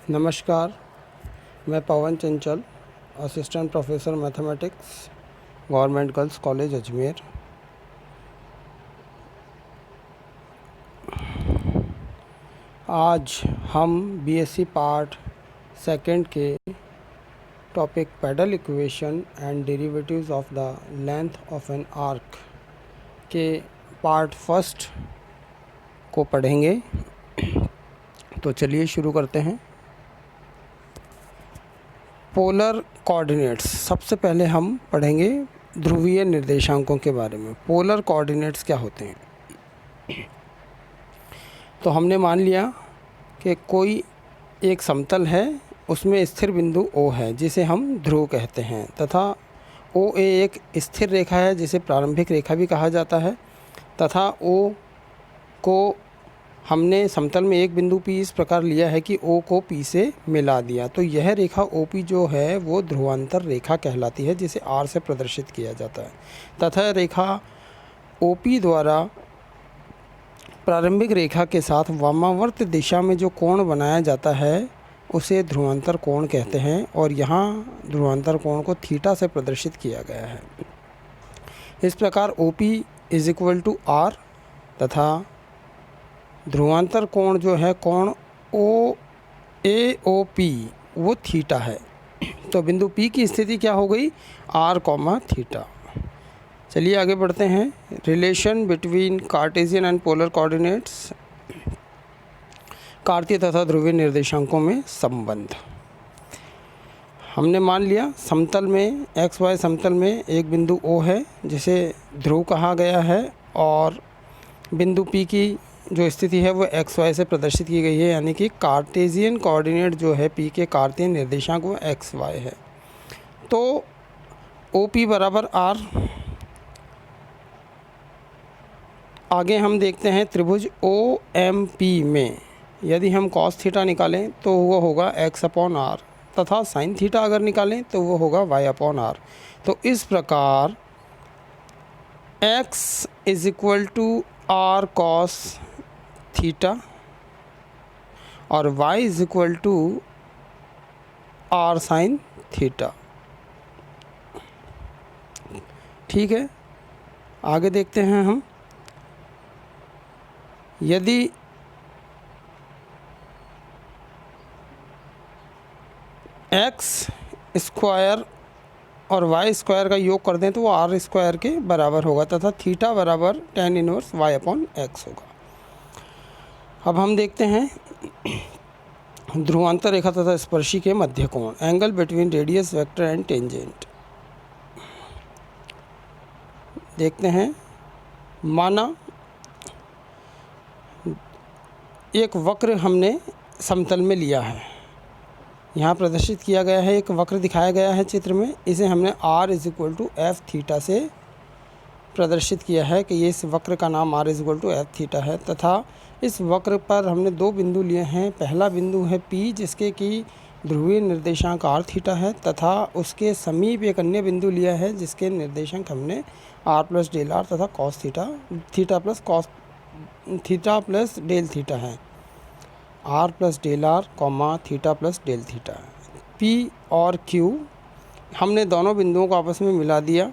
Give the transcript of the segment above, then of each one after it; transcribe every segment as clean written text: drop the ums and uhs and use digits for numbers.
नमस्कार, मैं पवन चंचल, assistant professor mathematics, government girls college Ajmer. आज हम बीएससी पार्ट सेकंड के topic pedal equation and derivatives of the length of an arc के part first को पढ़ेंगे। तो चलिए शुरू करते हैं। पोलर कोऑर्डिनेट्स, सबसे पहले हम पढ़ेंगे ध्रुवीय निर्देशांकों के बारे में। पोलर कोऑर्डिनेट्स क्या होते हैं? तो हमने मान लिया कि कोई एक समतल है, उसमें स्थिर बिंदु O है जिसे हम ध्रुव कहते हैं, तथा OA एक स्थिर रेखा है जिसे प्रारंभिक रेखा भी कहा जाता है, तथा O को हमने समतल में एक बिंदु P इस प्रकार लिया है कि O को P से मिला दिया। तो यह रेखा OP जो है वो ध्रुवांतर रेखा कहलाती है, जिसे R से प्रदर्शित किया जाता है, तथा रेखा OP द्वारा प्रारंभिक रेखा के साथ वामावर्त दिशा में जो कोण बनाया जाता है उसे ध्रुवांतर कोण कहते हैं, और यहाँ ध्रुवांतर कोण को थीटा से प्रदर्शित किया गया है। इस प्रकार OP = R तथा ध्रुवांतर कोण जो है कोण AOP वो थीटा है। तो बिंदु P की स्थिति क्या हो गई? R, theta. चलिए आगे बढ़ते हैं। Relation between Cartesian and polar coordinates, कार्तीय तथा ध्रुवीय निर्देशांकों में संबंध। हमने मान लिया समतल में XY समतल में एक बिंदु O है जिसे ध्रुव कहा गया है, और बिंदु P की जो स्थिति है वो XY से प्रदर्शित की गई है, यानी कि कार्टेशियन कोऑर्डिनेट जो है P के कार्तीय निर्देशांक वो XY है। तो OP = R। आगे हम देखते हैं त्रिभुज OMP में यदि हम cos थीटा निकालें तो वो होगा x/r, तथा sin थीटा अगर निकालें तो वो होगा y/r। तो इस प्रकार x = r cos थीटा और y = r sin थीटा। ठीक है, आगे देखते हैं हम। यदि x² और y² का योग कर दें तो वो r² के बराबर होगा, तथा थीटा = tan 1 y/x होगा। अब हम देखते हैं ध्रुवांतर रेखा तथा स्पर्शी के मध्य कोण, angle between radius vector and tangent. देखते हैं, माना एक वक्र हमने समतल में लिया है, यहाँ प्रदर्शित किया गया है, एक वक्र दिखाया गया है चित्र में, इसे हमने r = f थीटा से प्रदर्शित किया है कि ये इस वक्र का नाम r = f थीटा है, तथा इस वक्र पर हमने दो बिंदु लिए हैं। पहला बिंदु है P जिसके कि ध्रुवीय निर्देशांक r थीटा है, तथा उसके समीप एक अन्य बिंदु लिया है जिसके निर्देशांक हमने r + डेल r तथा cos theta plus del theta है, r + del r, theta + del theta. P और Q हमने दोनों बिंदुओं को आपस में मिला दिया,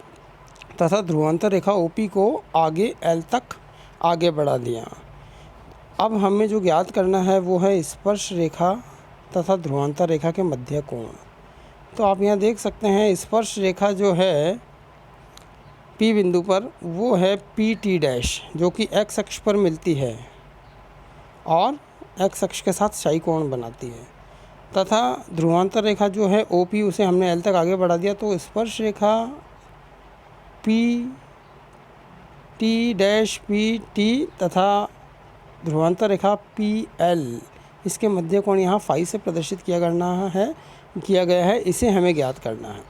तथा ध्रुवांतर रेखा OP को आगे L तक आगे बढ़ा दिया। अब हमें जो ज्ञात करना है वो है स्पर्श रेखा तथा ध्रुवांतर रेखा के मध्य कोण। तो आप यहाँ देख सकते हैं स्पर्श रेखा जो है P बिंदु पर वो है PT' जो कि x अक्ष पर मिलती है और x अक्ष के साथ क्षैतिज कोण बनाती है, तथा ध्रुवांतर रेखा जो है OP उसे हमने L तक आगे बढ़ा दिया। तो स्पर्श रेखा PT' तथा ध्रुवांतर रेखा PL, इसके मध्य कोण यहाँ फाई से प्रदर्शित किया गया है, इसे हमें ज्ञात करना है।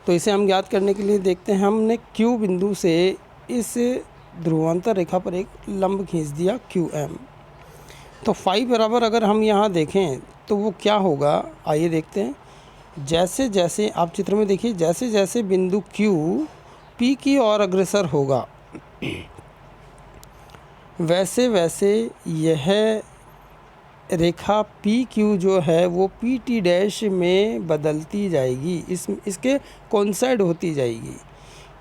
तो इसे हम ज्ञात करने के लिए देखते हैं, हमने Q बिंदु से इस ध्रुवांतर रेखा पर एक लंब खींच दिया QM। तो फाई बराबर अगर हम यहाँ देखें तो वो क्या होगा, आइए देखते हैं। जैसे जैसे आप चित्र में देखिए, जैसे जैसे बिंदु Q P की ओर अग्रसर होगा वैसे वैसे यह रेखा पी क्यू जो है वो पी टी डैश में बदलती जाएगी, इसके कोइंसाइड होती जाएगी।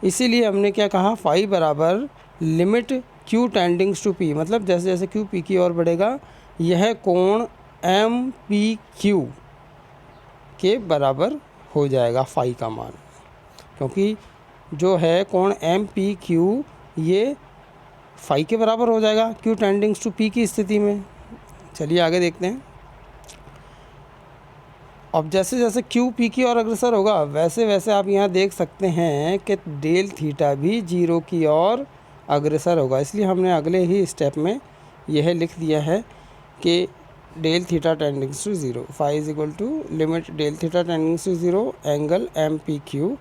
इसीलिए हमने क्या कहा, फाई बराबर लिमिट क्यू टेंडिंग्स टू पी, मतलब जैसे जैसे क्यू पी की ओर बढ़ेगा यह कोण एम पी क्यू के बराबर हो जाएगा फाई का मान, क्योंकि जो है कोण एम पी क्यू ये फाई के बराबर हो जाएगा क्यू टेंडिंग्स टू पी की स्थिति में। चलिए आगे देखते हैं। अब जैसे जैसे क्यू पी की ओर अग्रसर होगा वैसे वैसे आप यहाँ देख सकते हैं कि डेल थीटा भी 0 की ओर अग्रसर होगा। इसलिए हमने अगले ही स्टेप में यह लिख दिया है कि del theta tendings to 0, phi is equal to limit del theta tendings to 0 angle M P Q.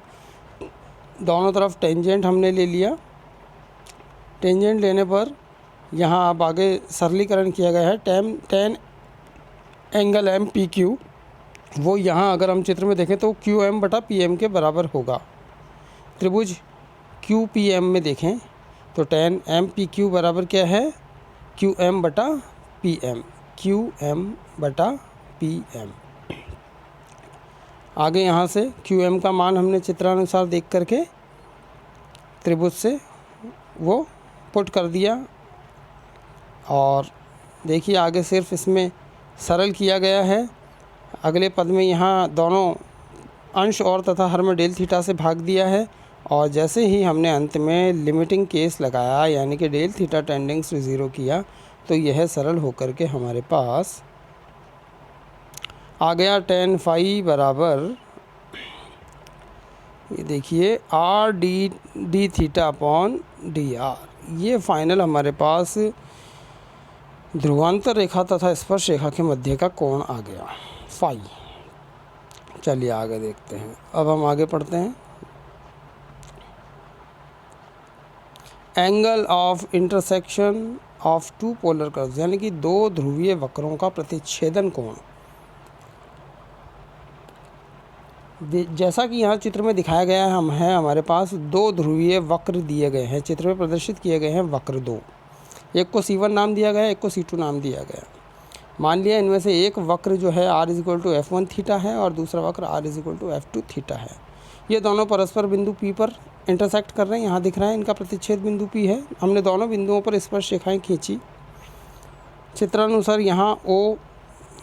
दोनों तरफ टेंजेंट हमने ले लिया। टेंजेंट लेने पर यहाँ अब आगे सरलीकरण किया गया है। Tan angle M P Q वो यहाँ अगर हम चित्र में देखें तो क्यू एम बटा पी एम के बराबर होगा। त्रिभुज क्यू पी एम में देखें तो टेन एम पी क्यू बराबर क्या है, क्यू एम बटा पी एम, क्यू एम बटा पी एम। आगे यहाँ से क्यू एम का मान हमने चित्रानुसार देख करके त्रिभुज से वो पुट कर दिया। और देखिए आगे सिर्फ इसमें सरल किया गया है। अगले पद में यहाँ दोनों अंश और तथा हर में डेल थीटा से भाग दिया है, और जैसे ही हमने अंत में लिमिटिंग केस लगाया यानी कि डेल थीटा टेंडिंग्स टू 0 किया तो यह सरल होकर के हमारे पास आ गया टेन फाई बराबर, ये देखिए are d theta upon d are. ये फाइनल हमारे पास ध्रुवांतर रेखा तथा स्पर्श रेखा के मध्य का कोण आ गया फाई। चलिए आगे देखते हैं। अब हम आगे पढ़ते हैं। Angle of intersection of two polar curves, यानी कि दो ध्रुवीय वक्रों का प्रतिच्छेदन कोण। जैसा कि यहाँ चित्र में दिखाया गया है, हमारे पास दो ध्रुवीय वक्र दिए गए हैं, चित्र में प्रदर्शित किए गए हैं वक्र दो। एक को C1 नाम दिया गया, एक को C2 नाम दिया गया। मान लिया इनमें से एक वक्र जो है r is equal to F1 theta है और दूसरा वक्र r is equal to F2 theta है। ये दोनों परस्पर बिंदु P पर इंटरसेक्ट कर रहे हैं। यहाँ दिख रहा है इनका प्रतिच्छेद बिंदु P है। हमने दोनों बिंदुओं पर स्पर्श रेखाएं खींची। चित्रानुसार यहाँ O,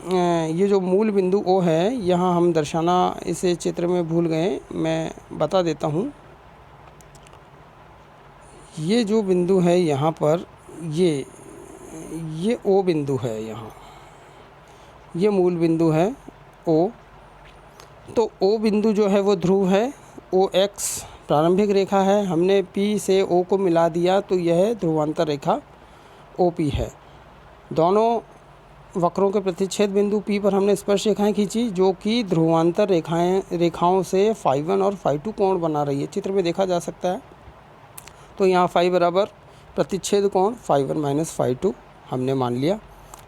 ये जो मूल बिंदु O है, यहाँ हम दर्शाना इसे चित्र में भूल गए, मैं बता देता हूँ। ये जो बिंदु है यहाँ पर, ये O बिंदु है, यहाँ ये मूल बिंदु है O। तो O बिंदु जो है वो ध्रुव है, OX प्रारंभिक रेखा है। हमने P से O को मिला दिया तो यह ध्रुवांतर रेखा OP है। दोनों वक्रों के प्रतिच्छेद बिंदु P पर हमने स्पर्श रेखाएं खींची जो कि ध्रुवांतर रेखाओं से फाई 1 और फाई 2 कोण बना रही है, चित्र में देखा जा सकता है। तो यहाँ फाई बराबर प्रतिच्छेद कोण फाई 1 माइनस फाई 2 हमने मान लिया।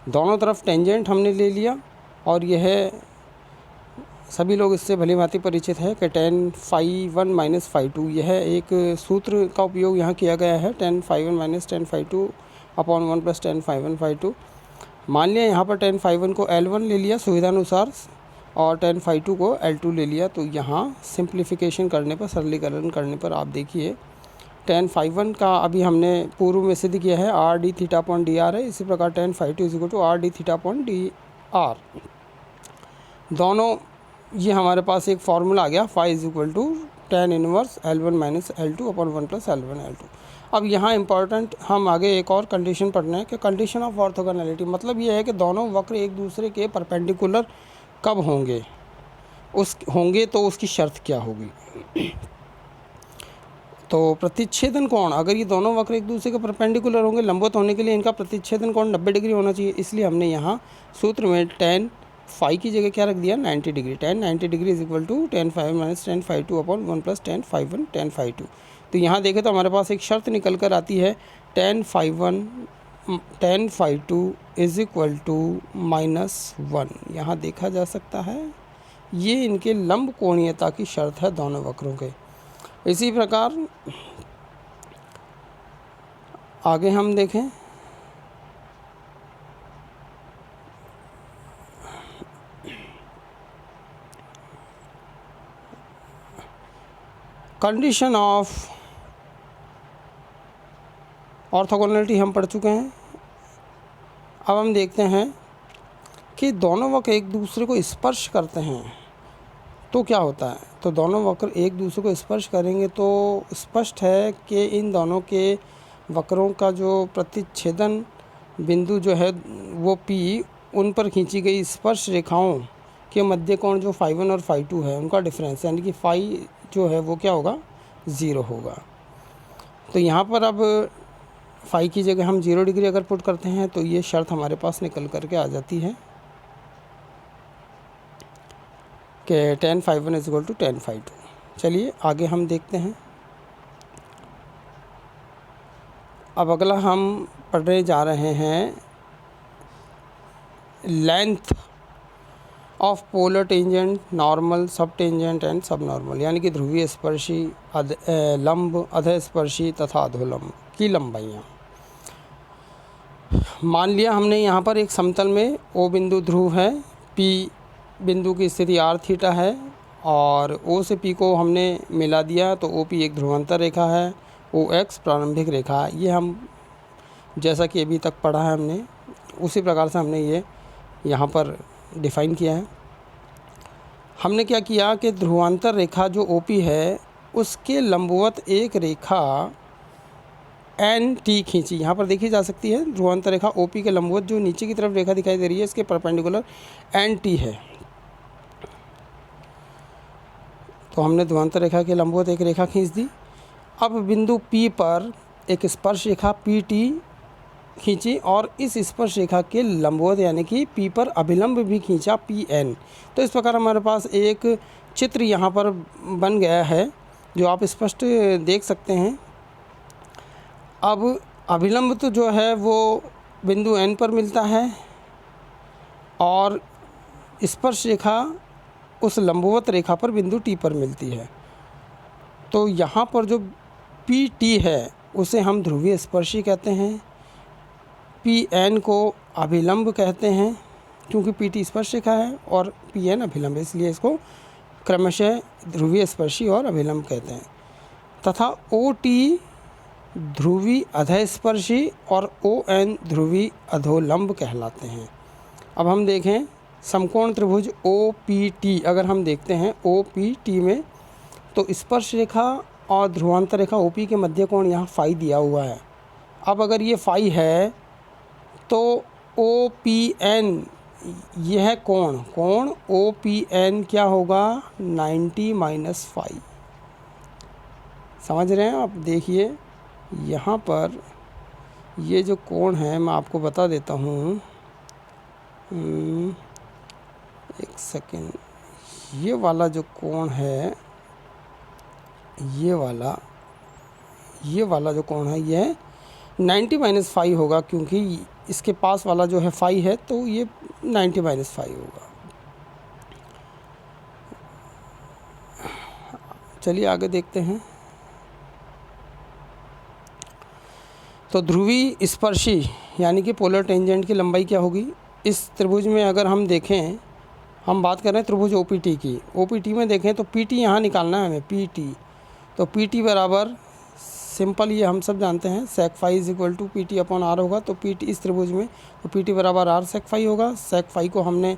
दोनों तरफ टेंजेंट हमने ले लिया, और यह सभी लोग इससे भली भांति परिचित है कि टेन फाई 1 माइनस फाई 2, यह एक सूत्र का उपयोग यहाँ किया गया है, tan phi 1 minus tan phi 2 upon 1 plus tan phi 1 phi 2। मान लिया यहाँ पर टेन फाई 1 को L1 ले लिया सुविधानुसार और टेन फाई 2 को L2 ले लिया। तो यहाँ सिंप्लीफिकेशन करने पर, सरलीकरण करने पर आप देखिए टेन फाई 1 का अभी हमने पूर्व में सिद्ध किया है r d theta upon d r है। इसी प्रकार tan phi 2 is equal to r d theta upon d r. दोनों ये हमारे पास एक फार्मूला आ गया, phi is equal to tan inverse L1 minus L2 upon 1 plus L1 L2। अब यहाँ इंपॉर्टेंट हम आगे एक और कंडीशन पढ़ना है कि कंडीशन ऑफ ऑर्थोगोनैलिटी, मतलब ये है कि दोनों वक्र एक दूसरे के परपेंडिकुलर कब होंगे, तो उसकी शर्त क्या होगी। तो प्रतिच्छेदन कोण, अगर ये दोनों वक्र एक दूसरे के परपेंडिकुलर होंगे, लंबवत होने के लिए इनका प्रतिच्छेदन कोण 90 डिग्री होना चाहिए। इसलिए हमने यहाँ सूत्र में टेन फाई की जगह क्या रख दिया, 90 degree. Tan 90 degree is equal to tan phi 1 minus tan phi 2 upon 1 plus tan phi 1 tan phi 2। तो यहाँ देखें तो हमारे पास एक शर्त निकल कर आती है, tan phi 2 is equal to minus 1। यहाँ देखा जा सकता है ये इनके लंब कोणीयता की शर्त है दोनों वक्रों के। इसी प्रकार आगे हम देखें, कंडीशन ऑफ ऑर्थोगोनलिटी हम पढ़ चुके हैं। अब हम देखते हैं कि दोनों वक्र एक दूसरे को स्पर्श करते हैं तो क्या होता है। तो दोनों वक्र एक दूसरे को स्पर्श करेंगे तो स्पष्ट है कि इन दोनों के वक्रों का जो प्रतिच्छेदन बिंदु जो है वो P, उन पर खींची गई स्पर्श रेखाओं के मध्य कोण जो φ1 और φ2 है उनका डिफरेंस यानी कि फाई जो है वो क्या होगा, 0 होगा। तो यहाँ पर अब फाई की जगह हम 0 डिग्री अगर पुट करते हैं तो ये शर्त हमारे पास निकल करके आ जाती है कि tan φ1 = tan φ2। चलिए आगे हम देखते हैं। अब अगला हम पढ़ने जा रहे हैं length of polar tangent, normal, सब टेंजेंट एंड सब नॉर्मल, यानी कि ध्रुवीय स्पर्शी, लंब, अधस्पर्शी तथा अधोलंब की लंबाइयाँ। मान लिया हमने यहाँ पर एक समतल में O बिंदु ध्रुव है, P बिंदु की स्थिति r थीटा है और O से P को हमने मिला दिया तो OP एक ध्रुवांतर रेखा है, OX प्रारंभिक रेखा है। ये हम जैसा कि अभी तक पढ़ा है हमने उसी प्रकार से हमने ये यहाँ पर डिफ़ाइन किया है। हमने क्या किया कि ध्रुवांतर रेखा जो OP है उसके लंबवत एक रेखा NT खींची। यहाँ पर देखी जा सकती है ध्रुवांतर रेखा OP के लंबवत जो नीचे की तरफ रेखा दिखाई दे रही है इसके परपेंडिकुलर NT है। तो हमने ध्रुवांतर रेखा के लंबवत एक रेखा खींच दी। अब बिंदु P पर एक स्पर्श रेखा PT खींची और इस स्पर्श रेखा के लंबवत यानी कि P पर अभिलंब भी खींचा PN। तो इस प्रकार हमारे पास एक चित्र यहाँ पर बन गया है जो आप स्पष्ट देख सकते हैं। अब अभिलंब तो जो है वो बिंदु N पर मिलता है और स्पर्श रेखा उस लंबवत रेखा पर बिंदु T पर मिलती है। तो यहाँ पर जो PT है उसे हम ध्रुवीय स्पर्शी कहते हैं, PN को अभिलंब कहते हैं क्योंकि PT स्पर्श रेखा है और PN अभिलंब है, इसलिए इसको क्रमशः ध्रुवीय स्पर्शी और अभिलंब कहते हैं। तथा OT ध्रुवी अधस्पर्शी और ON ध्रुवी अधोलंब कहलाते हैं। अब हम देखें समकोण त्रिभुज OPT, अगर हम देखते हैं OPT में तो स्पर्श रेखा और ध्रुवांतर रेखा OP के मध्य कोण यहाँ फाई दिया हुआ है। अब अगर ये फाई है तो OPN यह कोण OPN क्या होगा, 90 - फाई। समझ रहे हैं आप। देखिए यहाँ पर ये जो कोण है मैं आपको बता देता हूँ, एक सेकेंड। ये वाला जो कोण है ये वाला जो कोण है यह 90 - फाई होगा क्योंकि इसके पास वाला जो है फाई है तो ये 90 - फाई होगा। चलिए आगे देखते हैं। तो ध्रुवी स्पर्शी यानी कि पोलर टेंजेंट की लंबाई क्या होगी इस त्रिभुज में। अगर हम देखें, हम बात कर रहे हैं त्रिभुज OPT की। OPT में देखें तो PT यहाँ निकालना है हमें, PT। तो PT बराबर सिंपल ये हम सब जानते हैं sec फाई = PT/r होगा। तो PT इस त्रिभुज में तो PT बराबर r sec फाई होगा। sec फाई को हमने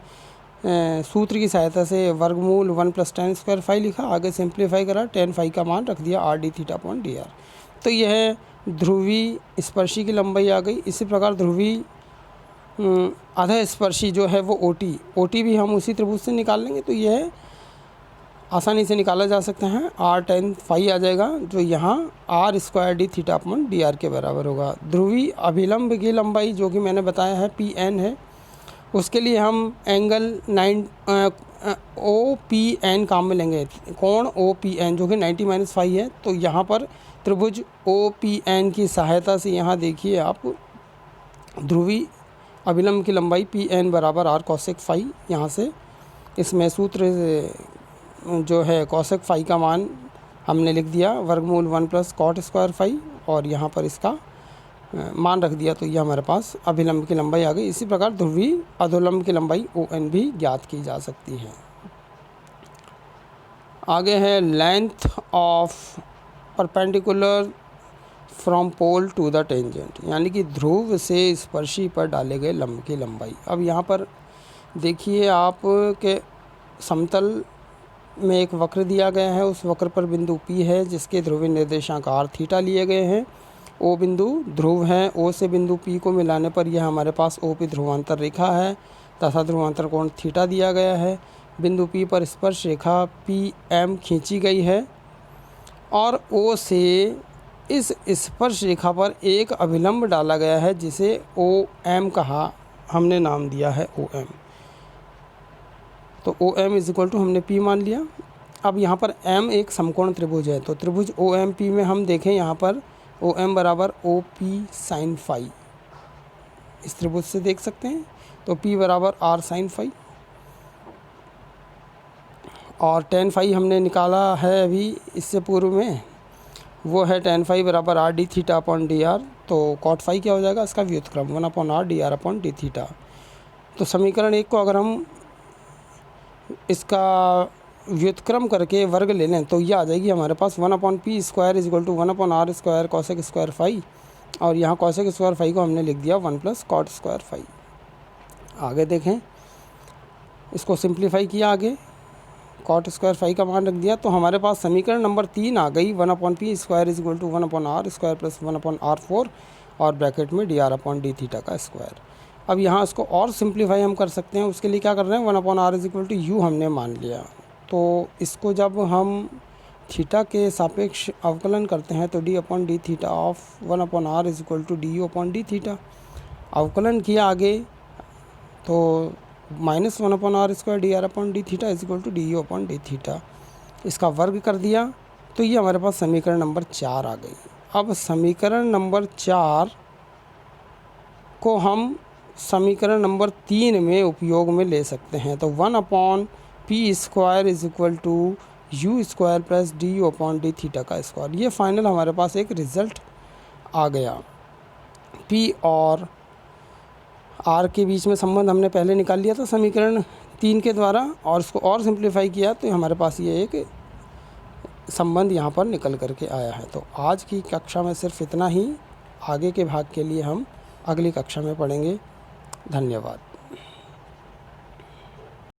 सूत्र की सहायता से वर्गमूल 1 + tan² फाई लिखा, आगे सिंप्लीफाई करा, tan फाई का मान रख दिया r/d(θ/dr। तो यह ध्रुवी स्पर्शी की लंबाई आ गई। इसी प्रकार ध्रुवी अधस्पर्शी जो है वो OT भी हम उसी त्रिभुज से निकाल लेंगे तो यह आसानी से निकाला जा सकता है। r tan फाई आ जाएगा जो यहाँ r²d(θ/dr) के बराबर होगा। ध्रुवी अभिलंब की लंबाई जो कि मैंने बताया है PN है, उसके लिए हम एंगल OPN काम में लेंगे, कोण OPN जो कि 90 - फाई है। तो यहाँ पर त्रिभुज OPN की सहायता से यहाँ देखिए आप ध्रुवी अभिलंब की लंबाई PN बराबर r cosec फाई, यहाँ से इसमें सूत्र जो है cosec फाई का मान हमने लिख दिया वर्गमूल 1 + cot² फाई और यहाँ पर इसका मान रख दिया तो ये हमारे पास अभिलंब की लंबाई आ गई। इसी प्रकार ध्रुवी अधोलंब की लंबाई ON भी ज्ञात की जा सकती है। आगे है length of perpendicular from pole to the tangent, यानी कि ध्रुव से स्पर्शी पर डाले गए लंब की लंबाई। अब यहाँ पर देखिए आप के समतल में एक वक्र दिया गया है, उस वक्र पर बिंदु P है जिसके ध्रुवीय निर्देशांक r थीटा लिए गए हैं। O बिंदु ध्रुव है, O से बिंदु P को मिलाने पर यह हमारे पास OP ध्रुवांतर रेखा है तथा ध्रुवांतर कोण थीटा दिया गया है। बिंदु P पर स्पर्श रेखा PM खींची गई है और O से इस स्पर्श रेखा पर एक अभिलंब डाला गया है जिसे OM कहा, हमने नाम दिया है OM। तो OM इज इक्वल टू हमने P मान लिया। अब यहाँ पर M एक समकोण त्रिभुज है, तो त्रिभुज OMP में हम देखें यहाँ पर OM बराबर OP साइन फाई, इस त्रिभुज से देख सकते हैं। तो P बराबर R साइन फाई और tan फाई हमने निकाला है अभी इससे पूर्व में, वो है tan फाई बराबर R D theta upon d are. तो cot फाई क्या हो जाएगा, इसका व्युत्क्रम 1 upon R D r upon d theta. तो समीकरण 1 को अगर हम इसका व्युत्क्रम करके वर्ग ले लें तो ये आ जाएगी हमारे पास 1 upon p square is equal to 1 upon r square cosec square phi, और यहाँ कॉसेक स्क्वायर फाई को हमने लिख दिया 1 प्लस कॉट स्क्वायर फाई। आगे देखें, इसको सिंप्लीफाई किया, आगे कॉट स्क्वायर फाई का मान रख दिया, तो हमारे पास समीकरण नंबर 3 आ गई 1 upon p square is equal to 1 upon r square plus 1 upon R4 और ब्रैकेट में d r upon d theta का स्क्वायर। अब यहाँ इसको और सिंप्लीफाई हम कर सकते हैं, उसके लिए क्या कर रहे हैं, 1 upon r is equal to u हमने मान लिया। तो इसको जब हम थीटा के सापेक्ष अवकलन करते हैं तो d upon d theta of 1 upon r is equal to d u upon d theta. अवकलन किया आगे तो minus 1 upon r square d r upon d theta is equal to d u upon d theta, इसका वर्ग कर दिया, तो ये हमारे पास समीकरण नंबर 4 आ गई। अब समीकरण नंबर 4 को हम समीकरण नंबर 3 में उपयोग में ले सकते हैं। तो 1 upon p square is equal to u square plus d u upon d theta का स्क्वायर। ये फाइनल हमारे पास एक रिज़ल्ट आ गया। पी और आर के बीच में संबंध हमने पहले निकाल लिया था समीकरण 3 के द्वारा, और उसको और सिंप्लीफाई किया तो हमारे पास ये एक संबंध यहाँ पर निकल करके आया है। तो आज की कक्षा में सिर्फ इतना ही, आगे के भाग के लिए हम अगली कक्षा में पढ़ेंगे। धन्यवाद।